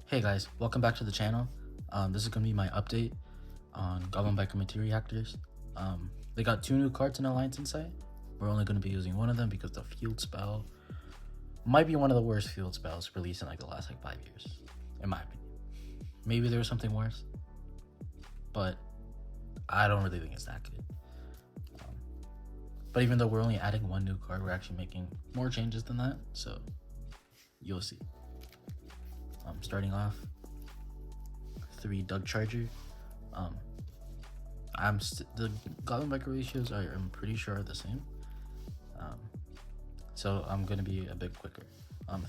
Hey guys, welcome back to the channel. This is going to be my update on Goblin Materiactors. They got 2 new cards in Alliance Insight. We're only going to be using one of them because the field spell might be one of the worst field spells released in like the last 5 years, in my opinion. Maybe there was something worse, but I don't really think it's that good. But even though we're only adding 1 new card, we're actually making more changes than that, so you'll see. Starting off, 3 Dugg Charger. The Goblin Biker ratios I'm pretty sure are the same. So I'm gonna be a bit quicker.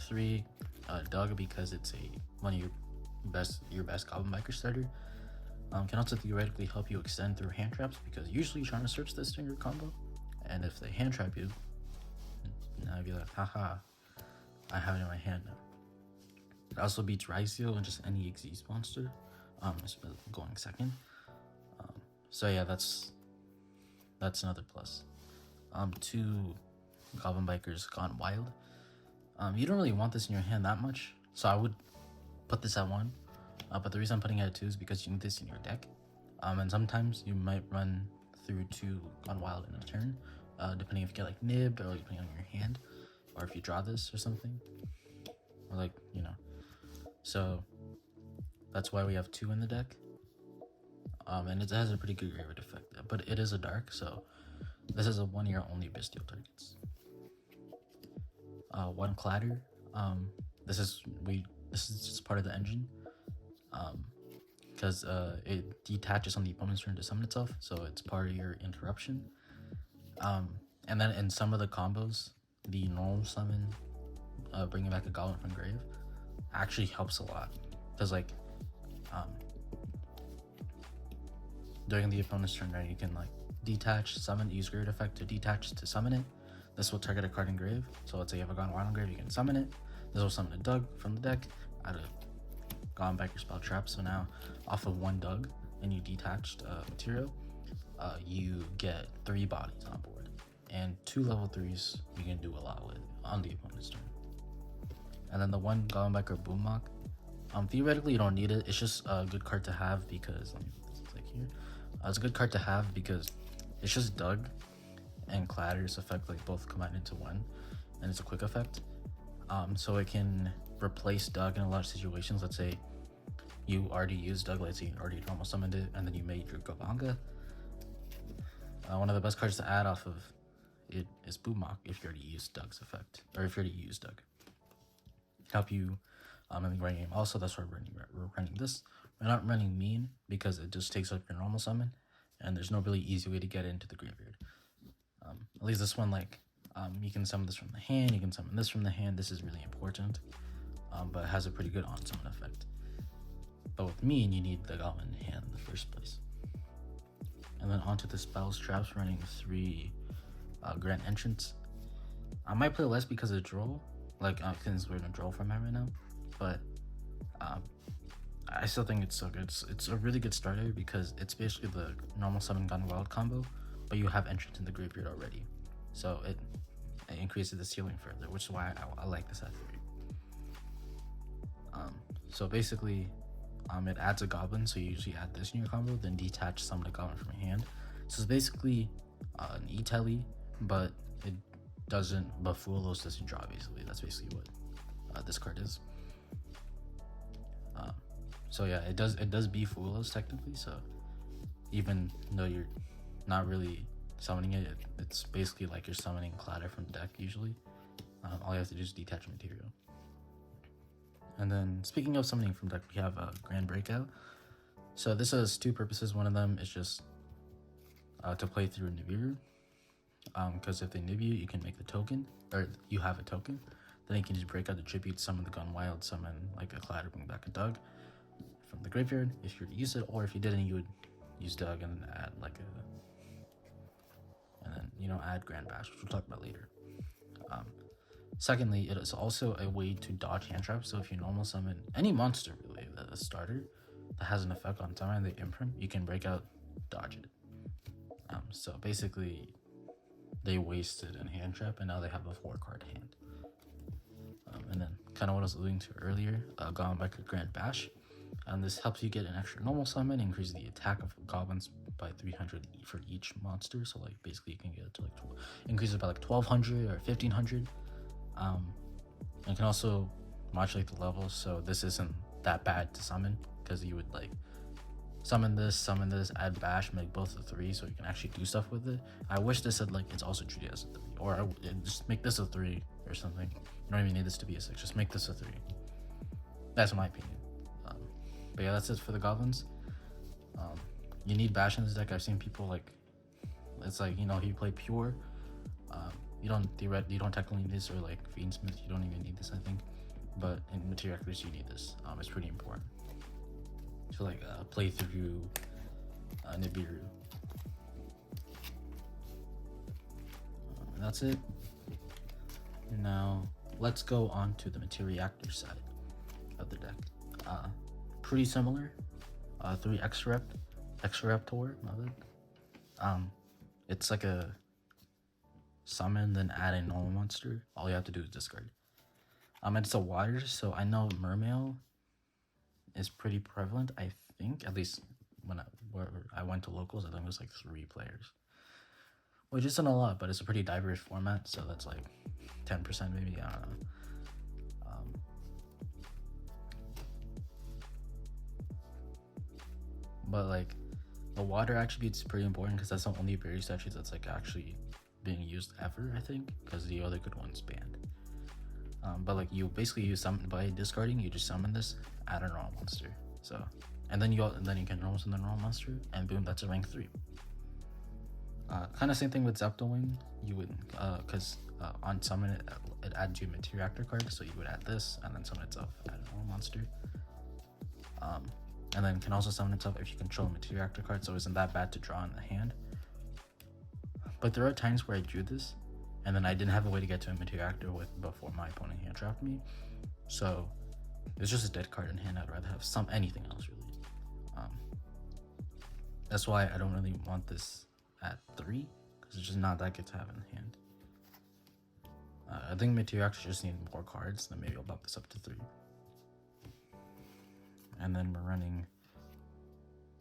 3 Dugg because it's one of your best Goblin Biker starter. Can also theoretically help you extend through hand traps because usually you're trying to search this in your combo, and if they hand trap you, now you'd be like, haha, I have it in my hand now. It also beats Ryzeo and just any Xyz monster. Going second. So yeah, that's another plus. 2 Goblin Bikers Gone Wild. You don't really want this in your hand that much, so I would put this at 1. But the reason I'm putting it at 2 is because you need this in your deck. And sometimes you might run through 2 Gone Wild in a turn, depending if you get like Nib or depending on your hand, or if you draw this or something, or like, you know. So that's why we have 2 in the deck. And it has a pretty good graveyard effect, but it is a dark, so this is a 1-year only Bystial targets. 1 Clatter. This is just part of the engine, because it detaches on the opponent's turn to summon itself, so it's part of your interruption. And then in some of the combos, the normal summon, bringing back a Goblin from grave, actually helps a lot, because like during the opponent's turn, right, you can like detach, summon, use graveyard effect to detach to summon it. This will target a card in grave, so let's say you have a Gone Wild on grave, you can summon it. This will summon a Dugg from the deck, add a Goblin back your spell trap, so now off of 1 Dugg and you detached material, you get 3 bodies on board, and 2 level 3s you can do a lot with on the opponent's turn. And then the 1 Goblin Biker Mach. Theoretically you don't need it, it's just a good card to have because, let me put this like here. It's a good card to have because it's just Dugg and Clatter's effect like both combined into 1, and it's a quick effect. So it can replace Dugg in a lot of situations. Let's say you already used Dugg, let's say you already normal summoned it, and then you made your Gobanga. One of the best cards to add off of it is Mach if you already used Dugg's effect, or if you already used Dugg. Help you in the right game. Also, that's why we're running this. We're not running mean because it just takes up your normal summon, and there's no really easy way to get into the graveyard. At least this one, like, you can summon this from the hand, you can summon this from the hand. This is really important, but it has a pretty good on summon effect. But with mean, you need the Goblin hand in the first place. And then onto the spells traps, running 3 Grand Entrance. I might play less because of Droll, like since we're in a Droll format right now, but I still think it's so good. It's a really good starter because it's basically the normal summon Gone Wild combo, but you have entrance in the graveyard already, so it increases the ceiling further, which is why I like this at 3. So basically, it adds a Goblin, so you usually add this in your combo, then detach summon a Goblin from your hand. So it's basically an E-Telly, but it doesn't, but Fulos doesn't draw, basically. That's basically what this card is. So yeah, it does beat Fulos technically, so even though you're not really summoning it, it's basically like you're summoning Clatter from the deck usually. All you have to do is detach material. And then speaking of summoning from deck, we have a Grand Breakout. So this has 2 purposes. One of them is just to play through Nibiru, because if they nib you, you can make the token, or you have a token. Then you can just break out the tribute, summon the Gone Wild, summon like a Clatter, bring back a Dugg from the graveyard if you were to use it, or if you didn't, you would use Dugg and add like and then, you know, add Grand Bash, which we'll talk about later. Secondly, it is also a way to dodge hand traps. So if you normal summon any monster, really, a starter that has an effect on summon the imprint, you can break out, dodge it. So basically, they wasted a hand trap, and now they have a 4-card hand. And then kind of what I was alluding to earlier, Goblin Biker Grand Bash. And this helps you get an extra normal summon, increases the attack of goblins by 300 for each monster. So like basically you can get it to like increase it by like 1200 or 1500. And you can also modulate the levels, so this isn't that bad to summon, because you would like summon this, add bash, make both a 3, so you can actually do stuff with it. I wish this said like it's also treated as a 3, or just make this a 3 or something. You don't even need this to be a 6, just make this a 3. That's my opinion. But yeah, that's it for the goblins. You need bash in this deck. I've seen people like, it's like, you know, you play pure, you don't technically need this, or like Fiendsmith, you don't even need this, I think. But in Materiactors you need this. It's pretty important. So like play through Nibiru. And that's it. Now let's go on to the Materiactor side of the deck. Pretty similar. 3 Exareptor, it's like a summon, then add a normal monster. All you have to do is discard. And it's a water, so I know Mermail is pretty prevalent, I think. At least when I went to locals, I think it was like 3 players. Which isn't a lot, but it's a pretty diverse format, so that's like 10% maybe, I don't know. But like the water attribute's pretty important, because that's the only berry statue that's like actually being used ever, I think, because the other good one's banned. But like you basically summon by discarding, you just summon this, add a normal monster. So, and then you can normal summon the normal monster, and boom, that's a rank 3. Kind of same thing with Zeptwing. You would because on summon it adds you a Materiactor card, so you would add this and then summon itself, add a normal monster. And then can also summon itself if you control a Materiactor card, so it isn't that bad to draw in the hand. But there are times where I drew this, and then I didn't have a way to get to a Materiactor before my opponent hand trapped me. So it's just a dead card in hand. I'd rather have anything else really. That's why I don't really want this at 3, because it's just not that good to have in the hand. I think Materiactor just need more cards, then maybe I'll bump this up to 3. And then we're running.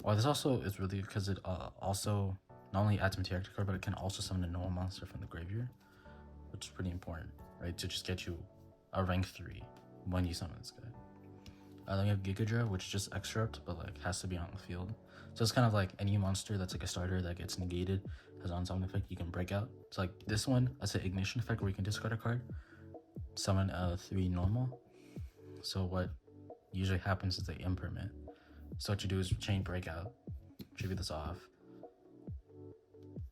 Well, this also is really because it also not only adds Materiactor card, but it can also summon a normal monster from the graveyard, which is pretty important, right? To just get you a rank 3 when you summon this guy. Then we have Gigadra, which is just Exareptor, but like has to be on the field. So it's kind of like any monster that's like a starter that gets negated, has on summon effect, you can break out. So like this one, that's an ignition effect where you can discard a card, summon a 3 normal. So what usually happens is they impermanent. So what you do is chain breakout, tribute this off.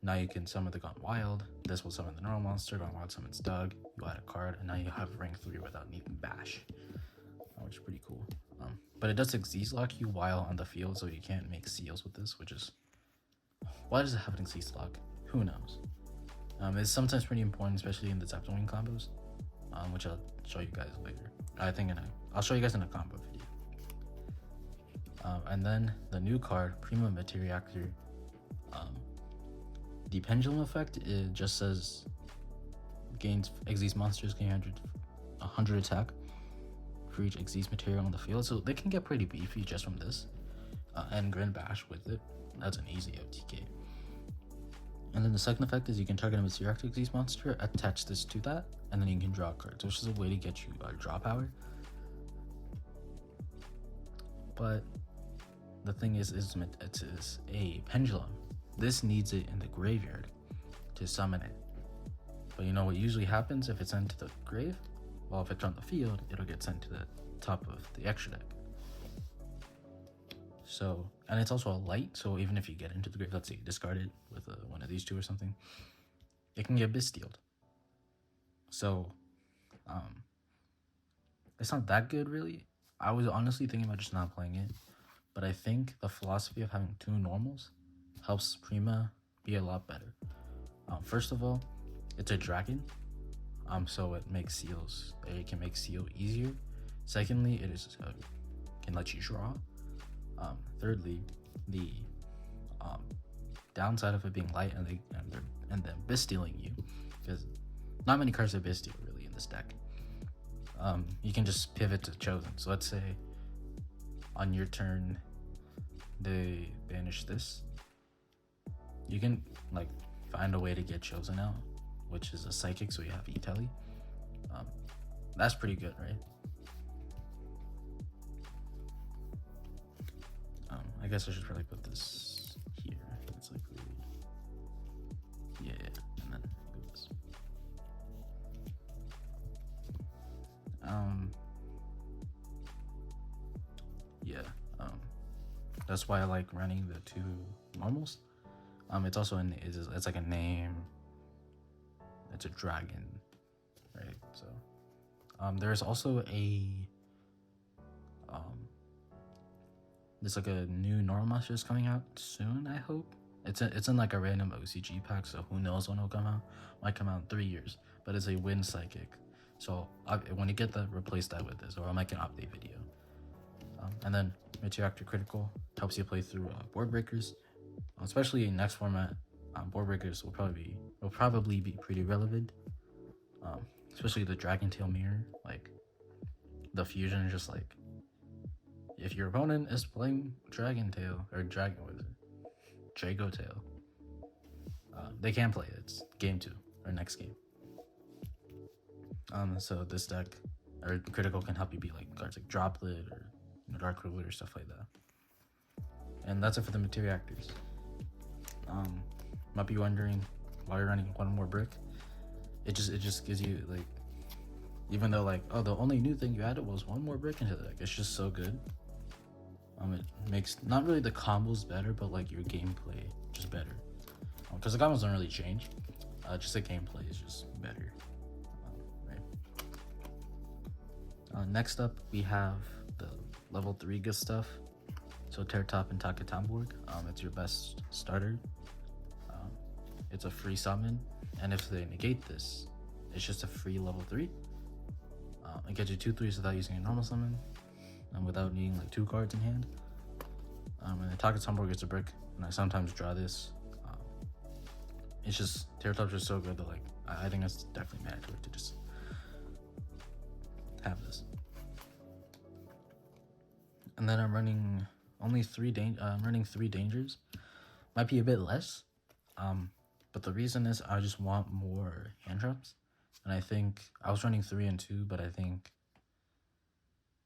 Now you can summon the Gone Wild. This will summon the normal monster. Gone Wild summons Dugg. You add a card, and now you have rank 3 without needing bash, which is pretty cool. But it does Xyz lock you while on the field, so you can't make seals with this, which is, why does it have an Xyz lock? Who knows? It's sometimes pretty important, especially in the Zeptwing combos, which I'll show you guys later. I'll show you guys in a combo video. And then the new card, Prima Materiactor. The pendulum effect, it just says gains Xyz monsters gain 100 attack for each Xyz material on the field, so they can get pretty beefy just from this. And Grand Bash with it, that's an easy OTK. And then the second effect is you can target a Materiactor Xyz monster, attach this to that, and then you can draw cards, which is a way to get you draw power. But the thing is it is a pendulum. This needs it in the graveyard to summon it. But you know what usually happens if it's sent to the grave? Well, if it's on the field, it'll get sent to the top of the extra deck. So, and it's also a light, so even if you get into the grave, let's say you discard it with one of these two or something, it can get Bystialed. So, it's not that good really. I was honestly thinking about just not playing it, but I think the philosophy of having 2 normals helps Prima be a lot better. First of all, it's a dragon, so it makes seals. It can make seal easier. Secondly, it is can let you draw. Thirdly, the downside of it being light and then Bystialing you, because not many cards are Bystial really in this deck. you can just pivot to chosen. So let's say on your turn they banish this, you can like find a way to get chosen out, which is a psychic, so you have E-Telly. That's pretty good, right? I guess I should probably put this here. It's like really, yeah, and then move this. Yeah, that's why I like running the 2 normals. It's also it's like a name. It's a dragon, right? So, there's also there's like a new normal monster that's coming out soon. I hope it's in like a random OCG pack, so who knows when it'll come out? Might come out in 3 years, but it's a wind psychic. So when you get that, replace that with this, or I'll make an update video. And then Materiactor Critical helps you play through board breakers, especially in next format. Board breakers will probably be pretty relevant, especially the Dragon Tail mirror. Like the fusion is just like, if your opponent is playing Dragon Tail or Jago Tail, they can play it. It's game 2 or next game. So this deck or Critical can help you beat like cards like Droplet or Dark Ruler or stuff like that. And that's it for the Materiactors. Might be wondering why you're running 1 more brick. It just gives you like, even though like, oh, the only new thing you added was 1 more brick into the deck. It's just so good. It makes not really the combos better, but like your gameplay just better. Because the combos don't really change. Just the gameplay is just better. Right. Next up, we have the level 3 good stuff. So Terrortop and Taketomborg. It's your best starter. It's a free summon, and if they negate this, it's just a free level 3. It gets you 2 3s without using a normal summon, and without needing like 2 cards in hand. And the Taketomborg is a brick, and I sometimes draw this. It's just Terrortop's just so good that like I think it's definitely mandatory to just have this. And then I'm running only 3 dangers. Might be a bit less, but the reason is I just want more hand traps, and I think I was running 3 and 2, but I think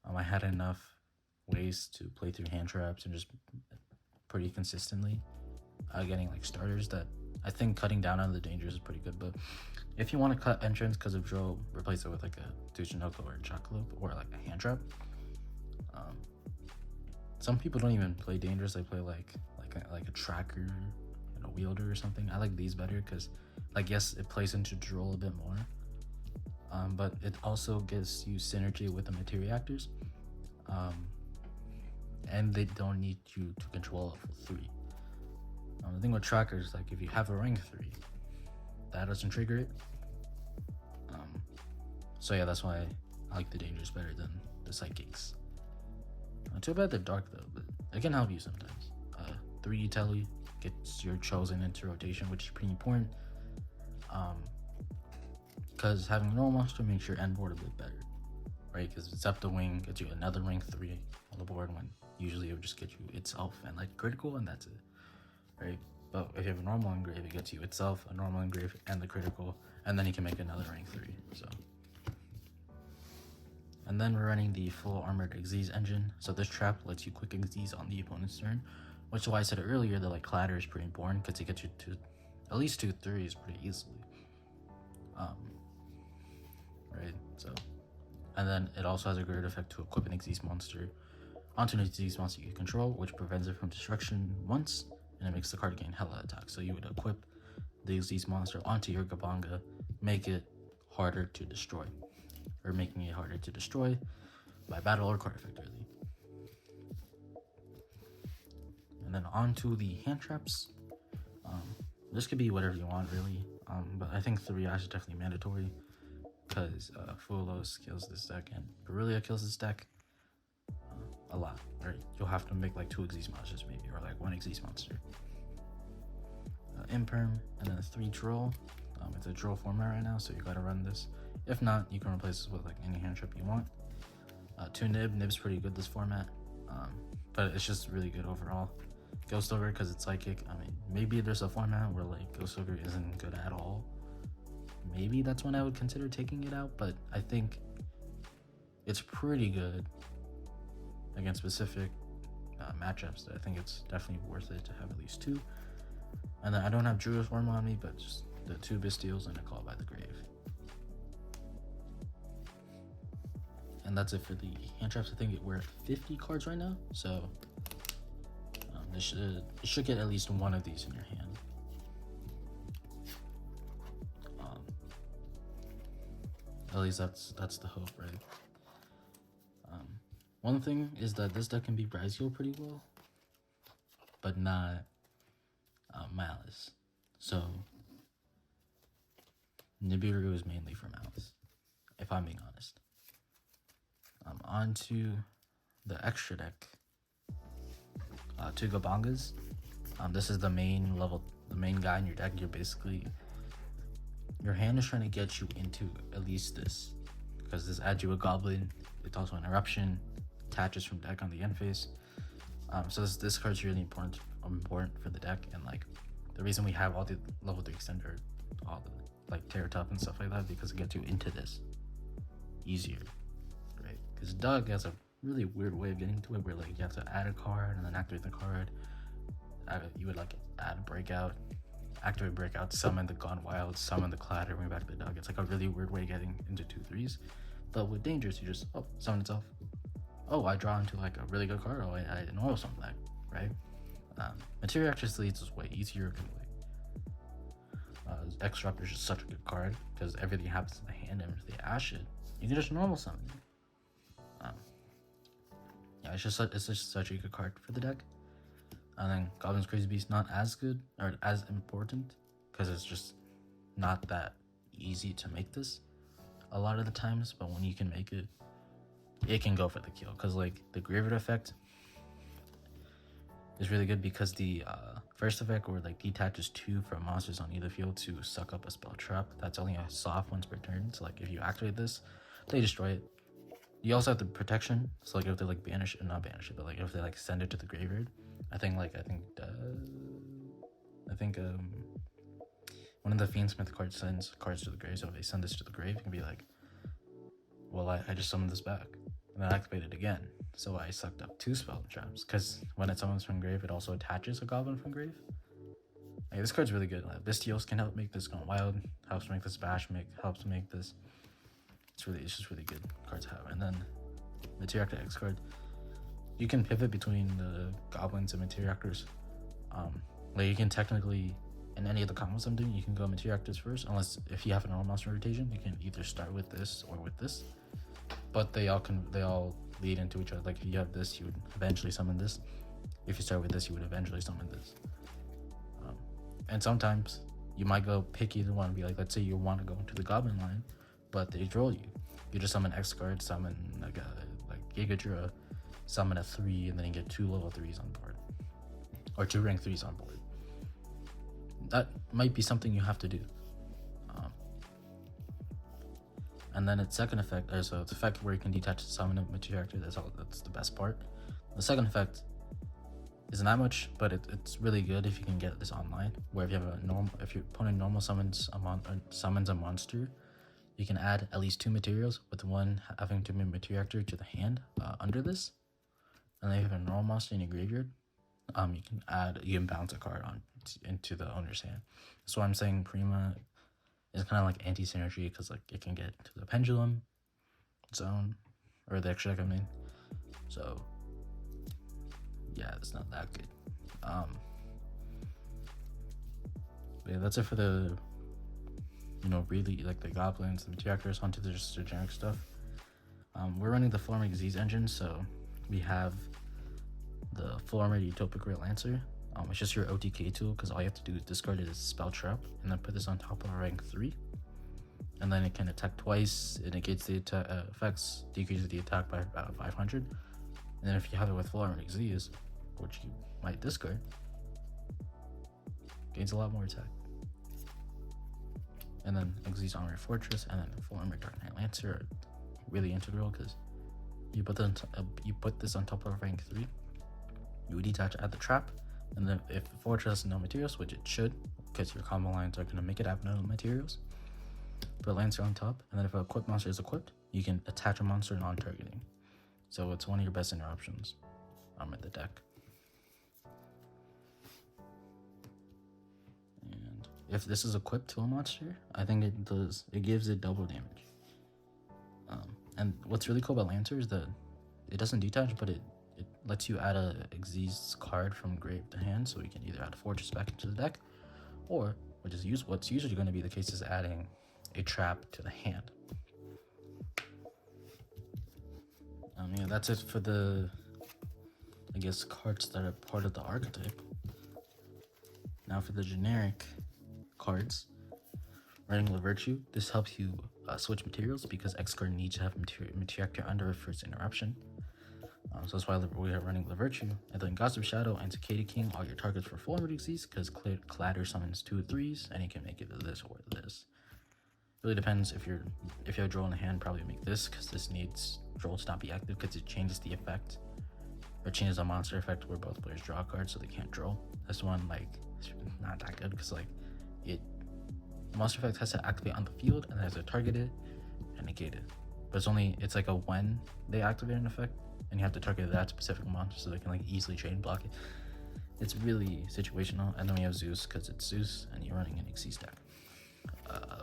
I had enough ways to play through hand traps and just pretty consistently getting like starters that I think cutting down on the dangers is pretty good. But if you want to cut entrance because of Droll, replace it with like a Tsuchinoko or a Jackalope or like a hand trap. Some people don't even play dangers. They play like a tracker and a wielder or something. I like these better because like, yes, it plays into Droll a bit more, but it also gives you synergy with the Materiactors, and they don't need you to control it for 3. The thing with trackers, like if you have a rank 3, that doesn't trigger it. So yeah, that's why I like the dangers better than the psychics. Too bad they're dark though, but it can help you sometimes. 3 telly gets your chosen into rotation, which is pretty important. Because having a normal monster makes your end board a bit better, right? Because Zeptwing gets you another rank 3 on the board when usually it would just get you itself and like critical, and that's it, right? But if you have a normal engrave, it gets you itself, a normal engrave, and the critical, and then you can make another rank 3. So. And then we're running the full armored Xyz engine. So this trap lets you quick Xyz on the opponent's turn, which is why I said earlier that like Clatter is pretty important because it gets you to at least 2 3s pretty easily. Right, so, and then it also has a great effect to equip an Xyz monster onto an Xyz monster you control, which prevents it from destruction once, and it makes the card gain hella attack. So you would equip the Xyz monster onto your Gabanga, make it harder to destroy, or making it harder to destroy by battle or card effect, really. And then on to the hand traps. This could be whatever you want, really, but I think 3 is definitely mandatory because Fulos kills this deck and Aurelia kills this deck a lot, right? You'll have to make like 2 Xyz monsters maybe, or like 1 Xyz monster. Imperm, and then 3 Droll. It's a Droll format right now, so you gotta run this. If not, you can replace this with like any hand trip you want. 2 Nib's pretty good this format, but it's just really good overall. Ghost Ogre, because it's psychic. I mean, maybe there's a format where like Ghost Ogre isn't good at all. Maybe that's when I would consider taking it out, but I think it's pretty good against specific matchups. I think it's definitely worth it to have at least 2. And then I don't have Joyous Worm on me, but just the 2 Bystials and a Call by the Grave. And that's it for the hand traps. I think we're at 50 cards right now, so you should get at least one of these in your hand. At least that's the hope, right? One thing is that this deck can beat Bystial pretty well, but not Malice. So Nibiru is mainly for Malice, if I'm being honest. On to the extra deck. 2 Gabangas. This is the main guy in your deck. You're basically, your hand is trying to get you into at least this, because this adds you a Goblin. It's also an Eruption, attaches from deck on the end phase. So this card's really important for the deck, and like the reason we have all the level 3 extender, all the like Terrortop and stuff like that, because it gets you into this easier, right? Because Dugg has a really weird way of getting to it, where like you have to add a card and then activate the card. You would like add Breakout, activate Breakout, summon the Gone Wild, summon the Clatter, bring back the Dugg. It's like a really weird way of getting into 2/3s. But with Dangerous, you just summon itself. Oh, I draw into like a really good card. Oh, I know something like, right? Materiactor leads is way easier. Exareptor is just such a good card because everything happens in the hand, and if they ash it, you can just normal summon it. Yeah, it's just such a good card for the deck. And then Goblin's Crazy Beast, not as good or as important, because it's just not that easy to make this a lot of the times. But when you can make it, it can go for the kill, because like the Graveyard effect is really good, because the first effect, where like detaches 2 from monsters on either field to suck up a spell trap, that's only a soft once per turn. So like if you activate this, they destroy it. You also have the protection, so like if they like banish it, not banish it, but like if they like send it to the graveyard, I think one of the Fiendsmith cards sends cards to the grave. So if they send this to the grave, you can be like, well, I just summoned this back and then activate it again, so I sucked up 2 spell traps, because when it summons from grave, it also attaches a Goblin from grave. Like, this card's really good. Bystials can help make this Gone Wild, helps make this Bash, helps make this. It's just really good card to have. And then Materiactor X card, you can pivot between the Goblins and Materiactors. Like you can technically, in any of the combos I'm doing, you can go Materiactors first, unless if you have a normal monster rotation, you can either start with this or with this. But they all lead into each other. Like if you have this, you would eventually summon this. If you start with this, you would eventually summon this. And sometimes you might go pick either one and be like, let's say you want to go into the Goblin line, but they Droll you. You just summon X card, summon like Gigadra, summon a 3, and then you get 2 level 3s on board, or 2 rank 3s on board. That might be something you have to do. And then its second effect, so it's effect where you can detach the summon of Materiactor. That's the best part. The second effect isn't that much, but it's really good if you can get this online. Where if you have if your opponent normal summons a monster, you can add at least 2 materials, with one having to be Materiactor to the hand under this. And then if you have a normal monster in your graveyard, you can bounce a card into the owner's hand. So I'm saying Prima is kind of like anti-synergy, because like it can get to the pendulum zone, or the extra deck, I mean. So yeah, it's not that good. But yeah, that's it for the really like the Goblins, the Materiactors, onto the just generic stuff. We're running the Flormic Z's engine, so we have the Flormic Utopic Rail Lancer. It's just your OTK tool, because all you have to do is discard it as Spell Trap, and then put this on top of rank 3. And then it can attack twice, it negates the effects, decreases the attack by about 500. And then if you have it with Flormic Z's, which you might discard, gains a lot more attack. and then Xyz Armory Fortress, and then full armor Dark Knight Lancer are really integral because you put this on top of rank 3. You would detach at the trap, and then if the fortress has no materials, which it should, because your combo lines are gonna make it have no materials, put Lancer on top, and then if a equipped monster is equipped, you can attach a monster non-targeting. So it's one of your best interruptions in the deck. And if this is equipped to a monster, I think it gives it double damage. And what's really cool about Lancer is that it doesn't detach, but it lets you add a Xyz card from grave to hand, so you can either add a fortress back into the deck, or what's usually going to be the case is adding a trap to the hand. Yeah, that's it for the, I guess, cards that are part of the archetype. Now for the generic cards, Regular Virtue. This helps you switch materials because X card needs to have Materiactor under for its interruption. So that's why we are running the Virtue. And then Gossip Shadow and Cicada King are your targets for full armored Xyz because Clatter summons 2 3s and you can make it this or this. Really depends if you have Droll in the hand, probably make this because this needs Droll to not be active because it changes the effect, or changes a monster effect where both players draw a card so they can't Droll. This one it's not that good because the monster effect has to activate on the field and has to target it and negate it. But it's like a when they activate an effect and you have to target that specific monster so they can easily chain block it. It's really situational. And then we have Zeus because it's Zeus and you're running an Xyz deck.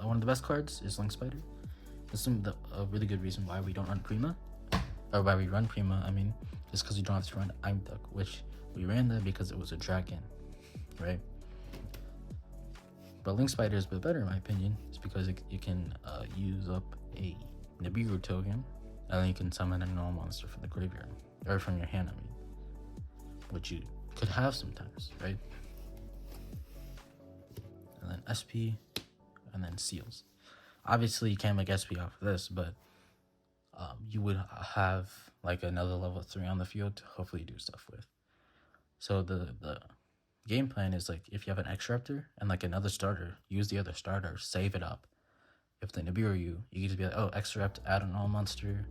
One of the best cards is Link Spider. This is a really good reason why we don't run Prima, or why we run Prima, I mean, just because you don't have to run I'm Dugg, which we ran that because it was a dragon, right? But Link Spider is a bit better in my opinion. It's because you can use up a Nibiru token, and then you can summon a normal monster from the graveyard, or from your hand, I mean, which you could have sometimes, right? And then SP, and then Seals. Obviously, you can't make SP off of this, but you would have another level 3 on the field to hopefully do stuff with. So the game plan is if you have an Exareptor and another starter, use the other starter, save it up. If the Nibiru you can just be Exarept, add an all monster,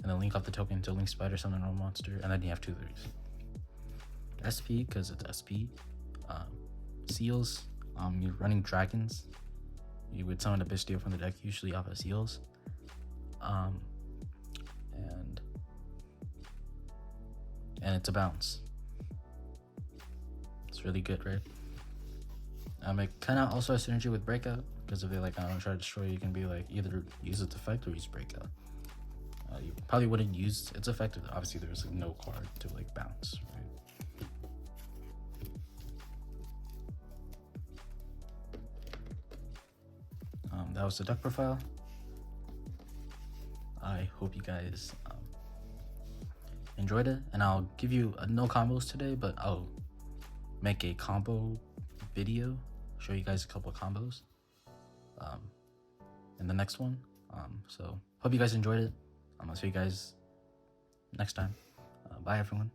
and then link up the token to Link Spider, summon an all monster, and then you have 2 3s. SP because it's SP. Seals, you're running dragons. You would summon a Bystial from the deck, usually off of Seals. And it's a bounce. It's really good, right? It kind of also has synergy with Breakout, because if they try to destroy you, you can be either use its effect or use Breakout. You probably wouldn't use its effect. Obviously, there's no card to bounce, right? That was the deck profile. I hope you guys enjoyed it, and I'll give you no combos today, but I'll make a combo video, show you guys a couple of combos in the next one. So hope you guys enjoyed it. I'll see you guys next time. Bye everyone.